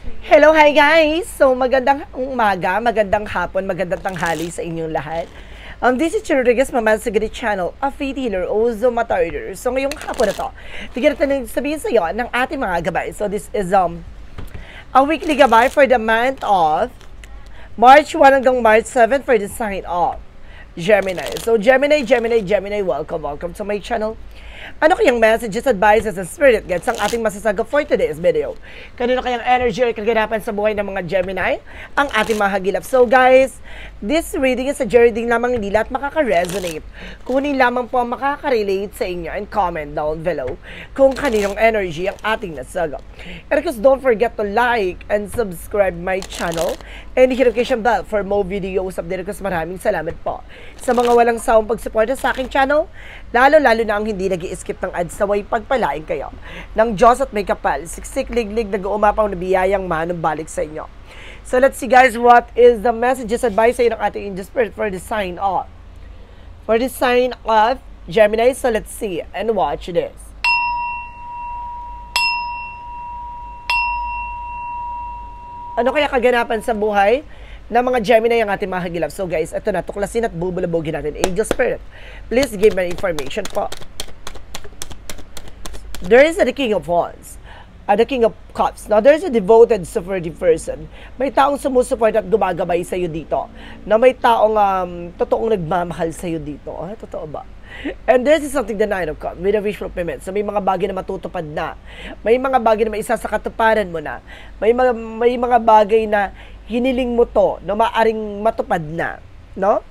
Hello, hi guys! So, magandang umaga, magandang hapon, magandang tanghali sa inyong lahat. This is Rodriguez, Mama Sagari Channel, a faith healer, also matarder. So, ngayong hapon na to, tigil natin sabihin sa iyo ng ating mga gabay. So, this is a weekly gabay for the month of March 1 hanggang March 7 for the sign of Gemini. So, Gemini, welcome to my channel. Ano kayang messages, advices, and spirit guides ang ating masasaga for today's video? Kanino kayang energy or kaganapan sa buhay ng mga Gemini ang ating mahagilap? So guys, this reading is a reading lamang, hindi lahat makaka-resonate. Kunin lamang po ang makaka-relate sa inyo and comment down below kung kaninong energy ang ating nasaga. And of course, don't forget to like and subscribe my channel and hit notification bell for more videos update. Kasi maraming salamat po sa mga walang sawang pagsuporta sa aking channel, lalo-lalo na ang hindi nag-i-skip ng ads, naway pagpalain kayo ng Diyos at may kapal, siksik, liglig, nag-uumapaw na biyayang manumbalik sa inyo. So let's see guys, what is the messages, advice sa ng ating angel spirit for the sign of Gemini. So let's see and watch this. Ano kaya kaganapan sa buhay ng mga Gemini ang ating mahagilap? So guys, ito na, tuklasin at bubulabogin natin. Angel Spirit, please give me information po. There is the King of Wands, the King of Cups. Now, there is a devoted, supportive person. May taong sumusuport at gumagabay sa'yo dito. Na may taong totoong nagmamahal sa'yo dito. Totoo ba? And this is something the Nine of Cups with a wish fulfillment. So may mga bagay na matutupad na. May mga bagay na maisa sa katuparan mo na. May mga bagay na hiniling mo to na maaring matupad na, no?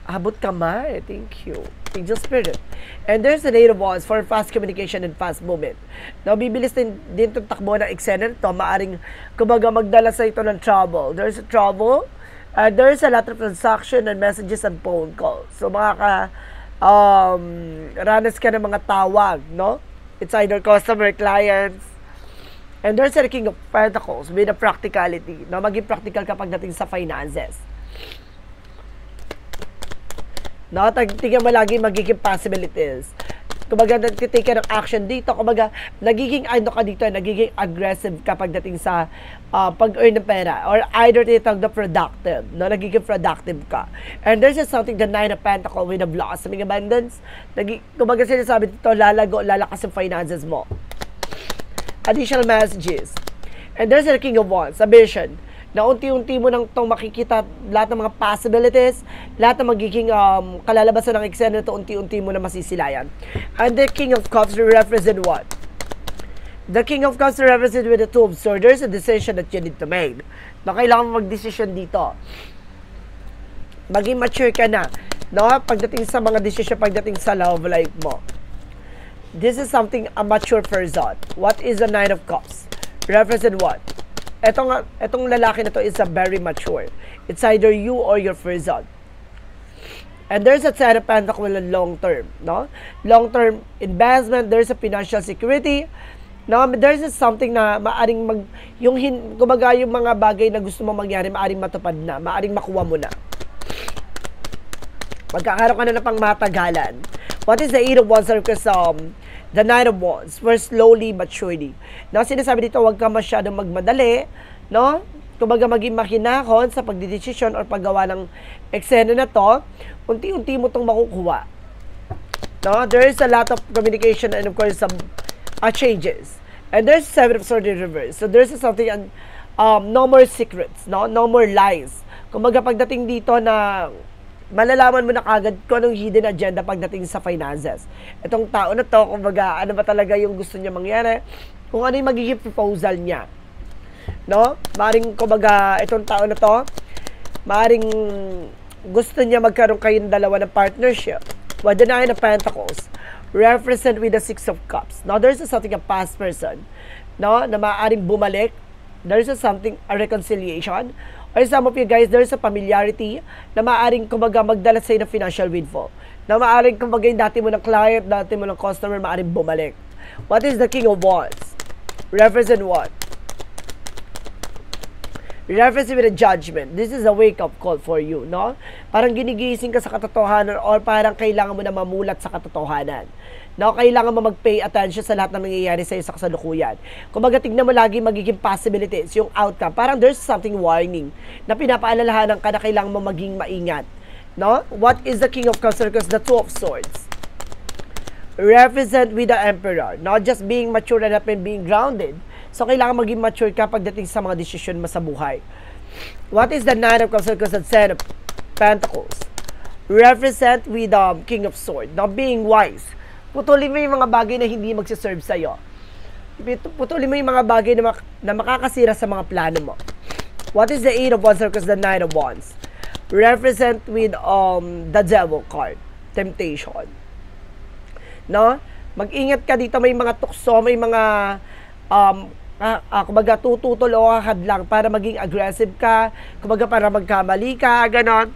Abot kamay. Thank you. Angel Spirit. And there's the Eight of Wands for fast communication and fast movement. Now, bibilis din itong takbo ng eksena nito. Maaring, kumbaga, magdala sa ito ng trouble. There's a trouble. There's a lot of transaction and messages and phone calls. So, ranas ka ng mga tawag, no? It's either customer, clients. And there's a King of Pentacles with a practicality. No? Maging practical kapag dating sa finances. No? Tingnan mo lagi magiging possibilities. Kumbaga, nagtitake ka ng action dito. Kumbaga, nagiging aggressive kapag dating sa pag-earn ng pera. Or either titag the productive. No? Nagiging productive ka. And there's just something, the Nine of Pentacles with a blossoming abundance. Kumbaga, sinasabi dito, lalakas yung finances mo. Additional messages. And there's the King of Wands, a vision. Na unti-unti mo nang itong makikita lahat ng mga possibilities, lahat ng magiging kalalabasan ng eksena ito, unti-unti mo na masisilayan. And the King of Cups represent what? The King of Cups represent with the Two of Swords. There's a decision that you need to make. Na kailangan mo mag-decision dito. Maging mature ka na. No? Pagdating sa mga decision, pagdating sa love life mo. This is something a mature person. What is the Nine of Cups? Represent what? Etong lalaki na to is a very mature. It's either you or your person. And there's a Ten of Pentacles with a long term, no? Long term investment, there's a financial security. No, there's something na maaring kumbaga yung mga bagay na gusto mo mangyari, maaring matupad na, maaring makuha mo na. Magkakaroon ka na ng pangmatagalan. What is the Eight of Wands? Because the Nine of Wands, for slowly but surely. Now, sinasabi dito, huwag ka masyadong magmadali, no? Kumbaga maging makinahon sa pagdidesisyon or paggawa ng eksena na to, unti-unti mo itong makukuha. No? There is a lot of communication and of course some changes. And there's Seven of Swords in reverse. So there's something, no more secrets, no? No more lies. Kumbaga pagdating dito na malalaman mo na kagad kung anong hidden agenda pagdating sa finances. Itong tao na to, kumbaga, ano ba talaga yung gusto niya mangyari, kung ano yung magiging proposal niya. No? Maaring, kumbaga, itong tao na to, maaring gusto niya magkaroon kayong dalawa ng partnership. With the Nine of Pentacles, represent with the Six of Cups. Now, there's something, a past person, no? Na maaring bumalik. There's something, a reconciliation. Or some of you guys, there's a familiarity na maaaring kumbaga magdala sa'yo ng financial windfall. Na maaaring kumbaga yung dati mo ng client, dati mo ng customer, maaaring bumalik. What is the King of Wands? Represent what? Reference with a judgment. This is a wake-up call for you, no? Parang ginigising ka sa katotohanan or parang kailangan mo na mamulat sa katotohanan. No, kailangan mo mag-pay attention sa lahat ng nangyayari sa'yo sa kasalukuyan. Kumbaga, tignan mo lagi magiging possibilities, yung outcome. Parang there's something warning na pinapaalalahanan ka na kailangan mo maging maingat. No? What is the King of Cups? The Two of Swords. Represent with the Emperor. Not just being mature and being grounded. So, kailangan maging mature ka pagdating sa mga desisyon mo sa buhay. What is the Nine of Cups? The Ten of Pentacles. Represent with the King of Swords. Not being wise. Putulin mo yung mga bagay na hindi magsiserve sa'yo. Putulin mo yung mga bagay na makakasira sa mga plano mo. What is the Eight of Wands? The Nine of Wands. Represent with the Devil card. Temptation. No? Mag-ingat ka dito, may mga tukso, may mga kumbaga tututol o hadlang para maging aggressive ka, kumbaga para magkamali ka, ganon.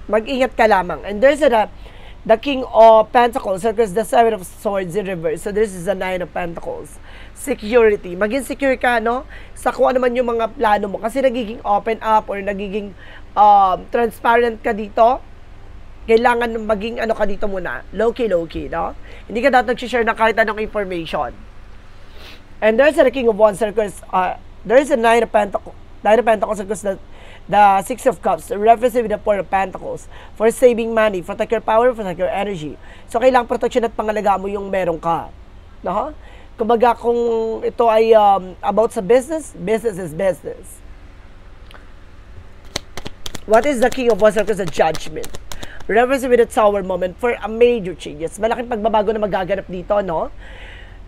Mag-ingat ka lamang. And there's the King of Pentacles, because the Seven of Swords in reverse. So this is the Nine of Pentacles. Security. Maging secure ka, no? Sa kung ano man yung mga plano mo. Kasi nagiging open up or nagiging transparent ka dito. Kailangan maging ano ka dito muna. Low-key, no? Hindi ka dapat nag-share na kahit anong information. And there's the King of Wands, because there's a Nine of Pentacles, because the Six of Cups, represent the Four of Pentacles, for saving money, protect your power, protect your energy. So, kailangang protection at pangalagaan mo yung meron ka. No? Kumbaga, kung ito ay about sa business, business is business. What is the King of Wands? Because the Judgment. Represent with the Tower moment for a major changes. Malaking pagbabago na magaganap dito, no?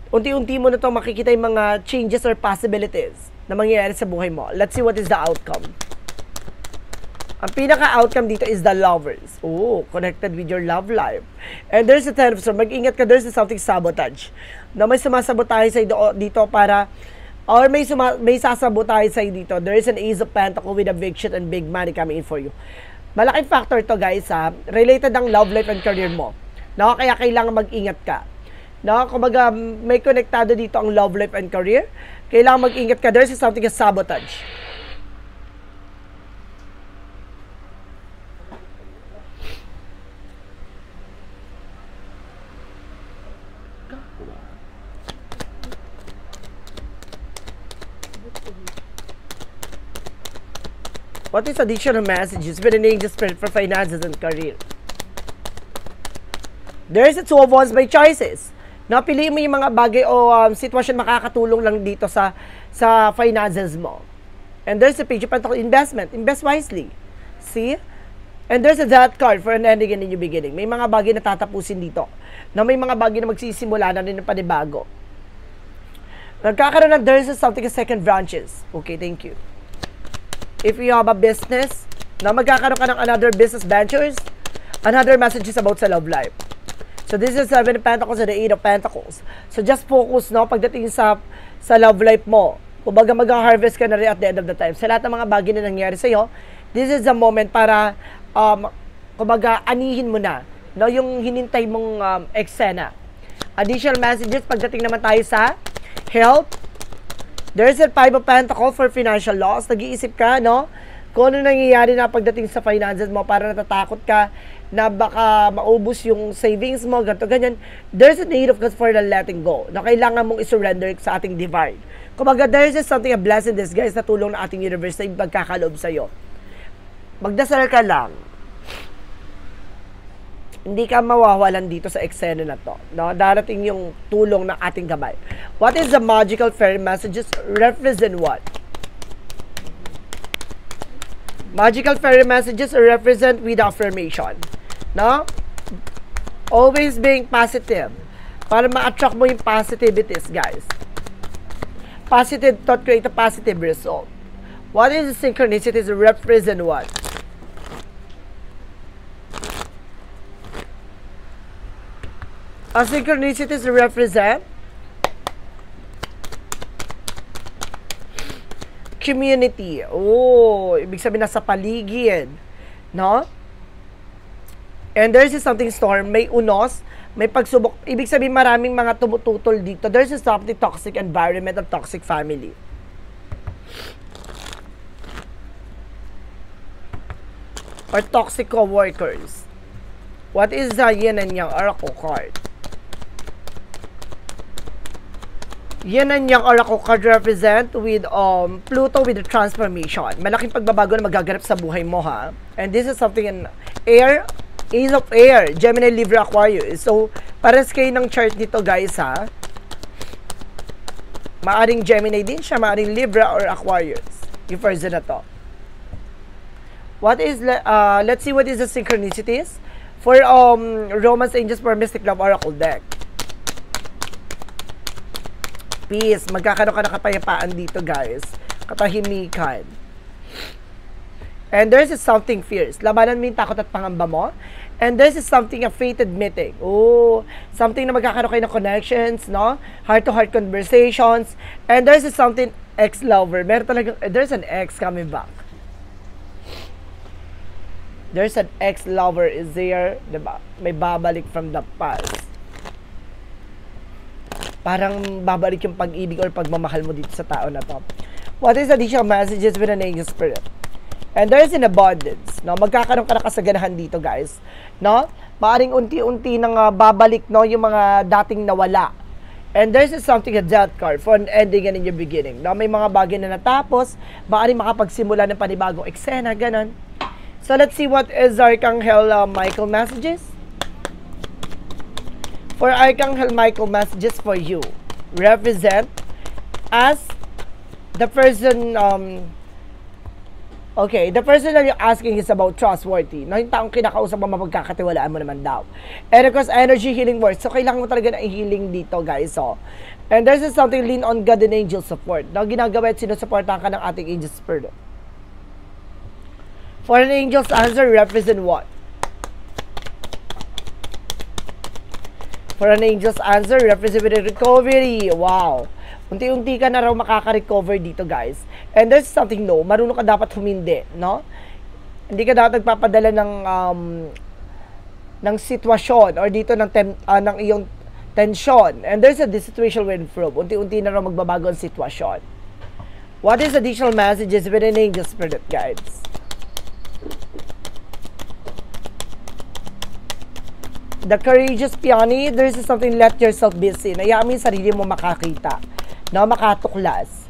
Unti-unti mo na ito makikita yung mga changes or possibilities na mangyayari sa buhay mo. Let's see what is the outcome. Ang pinaka-outcome dito is the Lovers. Oh, connected with your love life. And there's a Ten of Swords. Mag-ingat ka, there's something sabotage. Na may sumasabotahe sa'yo dito para, or may sasabotahe sa'yo dito. There is an Ace of Pentacles with a big shit and big money coming in for you. Malaking factor to, guys, ha. Related ang love life and career mo. No? Kaya kailangan mag-ingat ka. No? Kumbaga, may konektado dito ang love life and career. Kailangan mag-ingat ka. There's something as sabotage. What is additional messages with an angel spirit for finances and career? There is a Two of Wands by choices. Napiliin mo yung mga bagay o sitwasyon makakatulong lang dito sa finances mo. And there's a Page of Pentacles, investment. Invest wisely. See? And there's a Death card for an ending and a new beginning. May mga bagay na tatapusin dito. Na may mga bagay na magsisimula na rin ng panibago. Nagkakaroon na there's something as second branches. Okay, thank you. If you have a business, na magkakaroon ka ng another business ventures, another messages about sa love life. So this is Seven of Pentacles and the Eight of Pentacles. So just focus, no, pagdating sa love life mo. Kumbaga mag-harvest ka na rin at the end of the time. Sa lahat ng mga bagay na nangyari sa'yo, this is the moment para, kumbaga, anihin mo na, no, yung hinintay mong eksena. Additional messages, pagdating naman tayo sa health. There's a Five of Pentacles for financial loss. Nag-iisip ka, no? Kung ano nangyayari na pagdating sa finances mo, para natatakot ka na baka maubos yung savings mo, ganito, ganyan. There's a need of God for the letting go, na kailangan mong isurrender sa ating divine. Kumbaga, there's just something, a blessing this, guys, na tulong ng ating universe na pagkakaloob sa'yo. Magdasal ka lang. Hindi ka mawawalan dito sa eksena na to. No? Darating yung tulong ng ating gabay. What is the magical fairy messages? Represent what? Magical fairy messages represent with affirmation. No? Always being positive. Para ma-attract mo yung positivities, guys. Positive thought create a positive result. What is the synchronicities? Represent what? A synchronicities represent community. Oh, ibig sabihin nasa paligid, no? And there's something storm, may unos, may pagsubok. Ibig sabihin maraming mga tumututol dito. There's something toxic environment of toxic family. Or toxic co-workers. What is the yin and yang oracle card? Yan ang yung oracle card represent with Pluto with the transformation. Malaking pagbabago na magaganap sa buhay mo, ha? And this is something in air, Ace of Air, Gemini, Libra, Aquarius. So, pares kayo ng chart dito, guys, ha? Maaring Gemini din siya, maaring Libra or Aquarius. Yung person na to. What is, let's see what is the synchronicities for Romance Angels for Mystic Love Oracle deck. Peace. Magkakaroon ka ng kapayapaan dito, guys. Katahimikan. And there's something fierce. Labanan mo yung takot at pangamba mo. And this is something, a fated meeting. Oh, something na magkakaroon kayo ng connections, no? Heart-to-heart conversations. And there's something ex-lover. Meron talagang, there's an ex coming back. There's an ex-lover is there, diba? May babalik from the past. Parang babalik yung pag-ibig or pagmamahal mo dito sa tao na to. What is additional messages with an angel spirit? And there is an abundance, no? Magkakaroon ka na kasaganahan dito, guys, no? Maaring unti-unti nang babalik, no, yung mga dating nawala. And there is something, a death card for an ending and a new beginning, no? May mga bagay na natapos, maaring makapagsimula ng panibagong eksena, ganun. So let's see what is Archangel Michael messages. For Archangel Michael messages for you, represent as the person, okay, the person that you're asking is about trustworthy. No, yung taong kinakausap mo, mapagkakatiwalaan mo naman daw. And of course, energy healing words. So, kailangan mo talaga na i-healing dito, guys. So, and there's something lean on God and angel support. No, ginagawa at sinusuportahan ka ng ating angel spirit. For an angel's answer, represent what? For an angel's answer, represent recovery. Wow. Unti-unti ka na raw makaka-recover dito, guys. And there's something, no, marunong ka dapat humindi, no? Hindi ka dapat nagpapadala ng sitwasyon or dito ng iyong tension. And there's this situation will improve. Unti-unti na raw magbabago ang sitwasyon. What is additional messages with an angel spirit, guys? The courageous peony, there is something, let yourself be seen. Hayaan mo yung sarili mo makakita, no, makatuklas.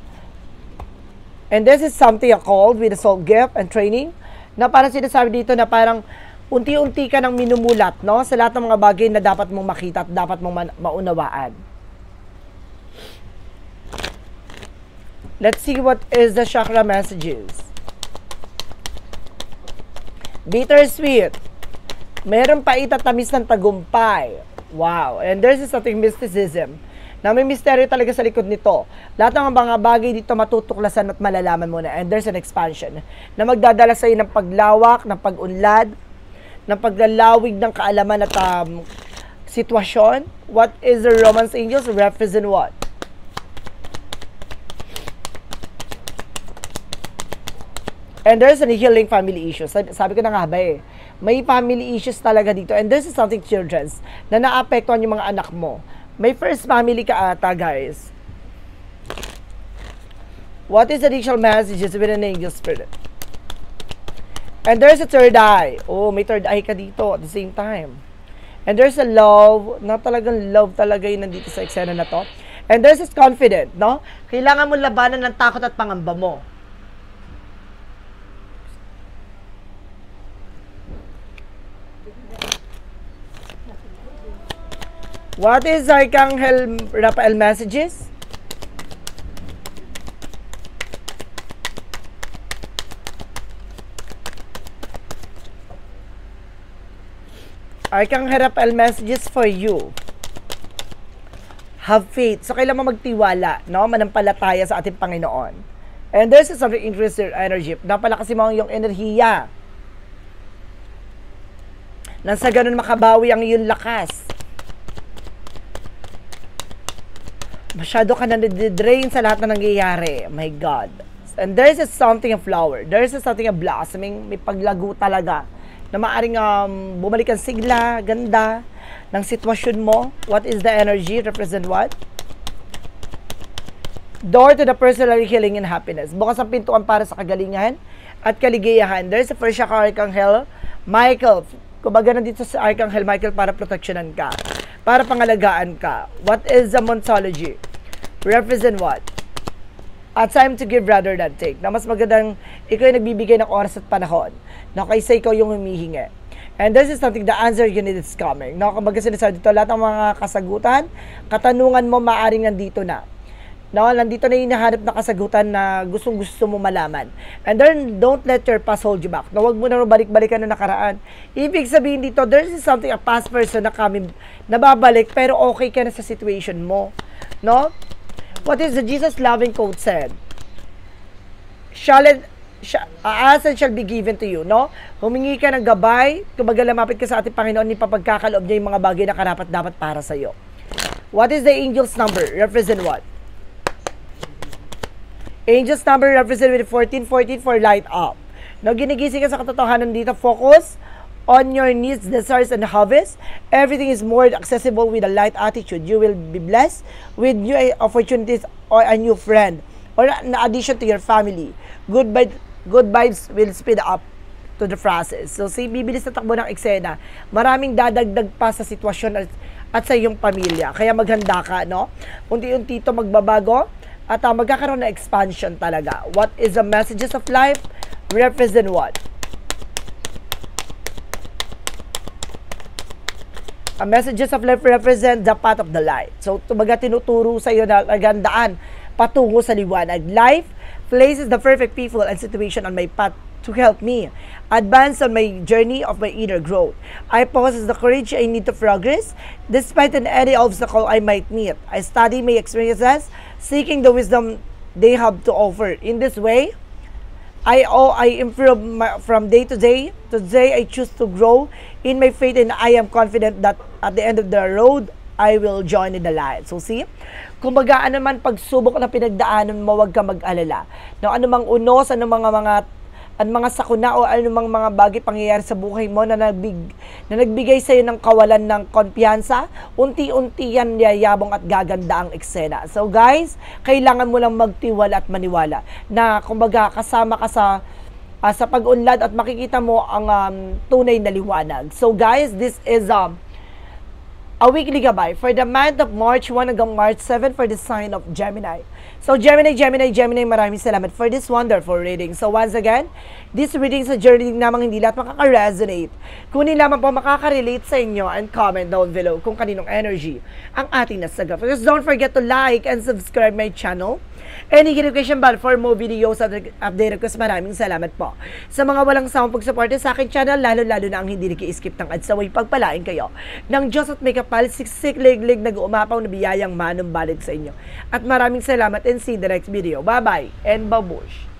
And this is something called with a soul gift and training, na parang sinasabi dito na parang unti-unti ka nang minumulat, no, sa lahat ng mga bagay na dapat mong makita at dapat mong maunawaan. Let's see what is the chakra messages. Bittersweet. Meron pa itatamis ng tagumpay. Wow. And there's something mysticism. Na may misteryo talaga sa likod nito. Lahat ng mga bagay dito matutuklasan at malalaman mo na. And there's an expansion. Na magdadala sa iyo ng paglawak, ng pag-unlad, ng paglalawig ng kaalaman at sitwasyon. What is the Romance Angels? Represent what? And there's an healing family issues. Sabi ko na nga ba eh. May family issues talaga dito. And this is something children's na naapektuhan yung mga anak mo. May first family ka ata, guys. What is additional messages with an angel spirit? And there's a third eye. Oh, may third eye ka dito at the same time. And there's a love, na talagang love talaga yun nandito sa eksena na to. And there's this confident, no? Kailangan mo labanan ng takot at pangamba mo. What is Archangel Raphael messages? Archangel Raphael messages for you. Have faith. So, kailangan mo magtiwala, no? Manampalataya sa ating Panginoon. And there's something interesting energy. Napalakas mo yung enerhiya. Nang sa ganun makabawi ang iyong lakas. Masyado ka na nadidrain sa lahat na nangyayari. My God. And there is something, a flower. There is something, a blossoming. May paglago talaga. Na maaring bumalik ang sigla, ganda, ng sitwasyon mo. What is the energy? Represent what? Door to the personal healing and happiness. Bukas ang pintuan para sa kagalingan at kaligayahan. There is a first Archangel Michael. Kumbaga nandito sa Archangel Michael para proteksyonan ka. Para pangalagaan ka. What is the Montology? represent what? A time to give rather than take. Na mas magandang ikaw yung nagbibigay ng oras at panahon. Na kaysa ikaw yung humihingi. And this is something, the answer you need is coming. No, kumbaga sinasabi dito, lahat ng mga kasagutan, katanungan mo maaring nandito na. No, nandito na yung hinahanap na kasagutan na gustong-gusto mo malaman. And then, don't let your past hold you back. No, wag mo na balik-balikan na nakaraan. Ibig sabihin dito, there is something, a past person na kami nababalik, pero okay ka na sa situation mo. No? What is the Jesus loving quote said? Ask and shall be given to you, no? Humingi ka ng gabay, kumbaga lumapit ka sa ating Panginoon, ipapagkakaloob niya yung mga bagay na karapat-dapat para sa iyo. What is the angel's number? Represent what? Angel's number represent with 1414 for light up. No, ginigising ka sa katotohanan dito, focus on your needs, desires, and harvest. Everything is more accessible with a light attitude. You will be blessed with new opportunities or a new friend or in addition to your family. Good vibes will speed up to the process. So, bibilis na takbo ng eksena. Maraming dadagdag pa sa sitwasyon at sa iyong pamilya. Kaya maghanda ka, no? Unti-unti ito magbabago at magkakaroon na expansion talaga. What is the messages of life? Represent what? A messages of life represent the path of the light. So, tumaga tinuturo sa iyo na nagandaan patungo sa liwanag. Life places the perfect people and situation on my path to help me advance on my journey of my inner growth. I possess the courage I need to progress despite any obstacle I might meet. I study my experiences, seeking the wisdom they have to offer. In this way, I improve from day to day. Today, I choose to grow in my faith and I am confident that at the end of the road, I will join in the light. So see, kumbaga naman pagsubok na pinagdaanan mo, wag ka mag-alala. No, anumang unos, anumang mga sakuna o anumang mga bagay pangyayari sa buhay mo na nagbigay sa iyo ng kawalan ng kumpiyansa, unti-unti yan yayabong at gaganda ang eksena. So guys, kailangan mo lang magtiwala at maniwala na kumbaga kasama ka sa pag-unlad at makikita mo ang tunay na liwanag. So guys, this is a weekly gabay for the month of March 1 hanggang March 7 for the sign of Gemini. So Gemini, maraming salamat for this wonderful reading. So once again, this reading sa journey namang hindi lahat makaka-resonate. Kunin lamang po makaka-relate sa inyo and comment down below kung kaninong energy ang ating nasagap. Just don't forget to like and subscribe my channel. And notification bell for more videos at update request. Maraming salamat po sa mga walang sawang pagsuporta sa akin channel, lalo-lalo na ang hindi nag-i-skip ng ads. Saway pagpalain kayo ng Diyos at may kapal, siksik, lig-lig, nag-uumapaw na biyayang manumbalik sa inyo. At maraming salamat and see the next video. Bye-bye and babush!